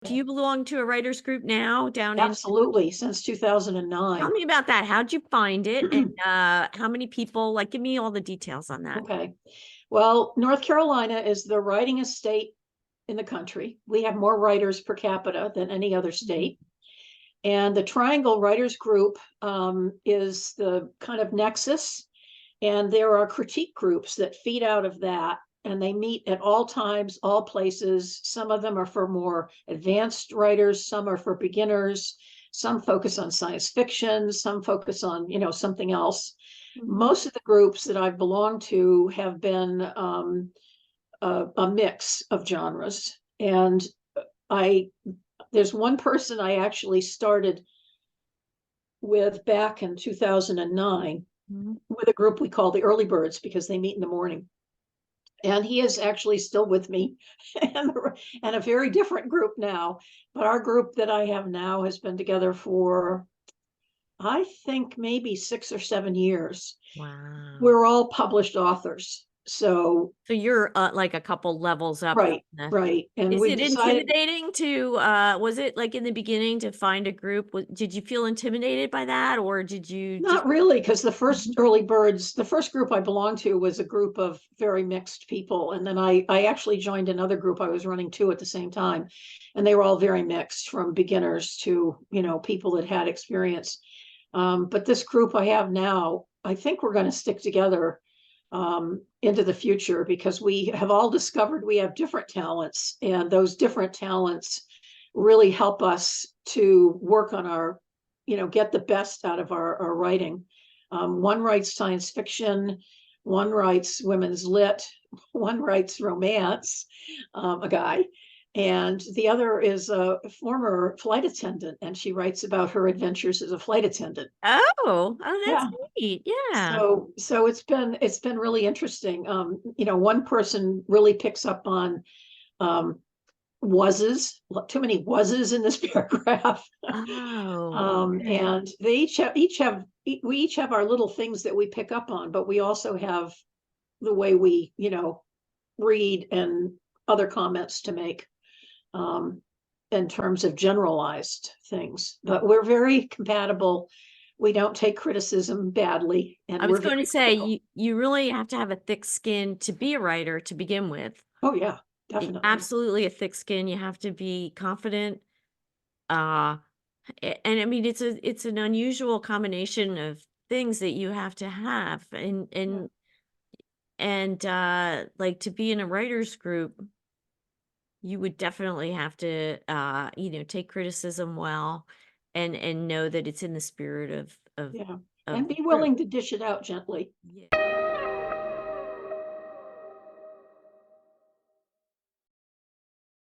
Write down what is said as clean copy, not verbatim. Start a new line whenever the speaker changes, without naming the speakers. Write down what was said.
Do you belong to a writers group now down in?
Absolutely, since
Tell
2009.
me about that. How'd you find it? And how many people? Like, give me all the details on that.
Okay. Well, North Carolina is the writingest state in the country. We have more writers per capita than any other state. And the Triangle Writers Group is the kind of nexus. And there are critique groups that feed out of that. And they meet at all times, all places. Some of them are for more advanced writers, some are for beginners, some focus on science fiction, some focus on, something else. Most of the groups that I've belonged to have been a mix of genres. And there's one person I actually started with back in 2009 with a group we call the Early Birds because they meet in the morning. And he is actually still with me and a very different group now. But our group that I have now has been together for, I think, maybe 6 or 7 years.
Wow.
We're all published authors. So
you're like a couple levels up.
right. And
is
we
it
decided,
intimidating to was it like in the beginning to find a group? Did you feel intimidated by that, or did you
not really, because the first Early Birds, the first group I belonged to was a group of very mixed people. And then I actually joined another group I was running two at the same time. And they were all very mixed, from beginners to, people that had experience. But this group I have now, I think we're going to stick together into the future because we have all discovered we have different talents, and those different talents really help us to work on our, get the best out of our writing. One writes science fiction, one writes women's lit, one writes romance, a guy, and the other is a former flight attendant, and she writes about her adventures as a flight attendant.
Oh, that's
Yeah.
neat. Yeah.
So it's been really interesting. One person really picks up on was's, too many was's in this paragraph.
Oh, okay.
And they we each have our little things that we pick up on, but we also have the way we, read and other comments to make in terms of generalized things. But we're very compatible. We don't take criticism badly. And
I was
we're
going to
very
say
critical.
you really have to have a thick skin to be a writer to begin with.
Oh yeah, definitely.
Absolutely a thick skin. You have to be confident. And I mean it's an unusual combination of things that you have to have, and like, to be in a writers group, you would definitely have to take criticism well, and know that it's in the spirit of
Yeah.
of
And
the
be
group.
willing to dish it out gently.
Yeah.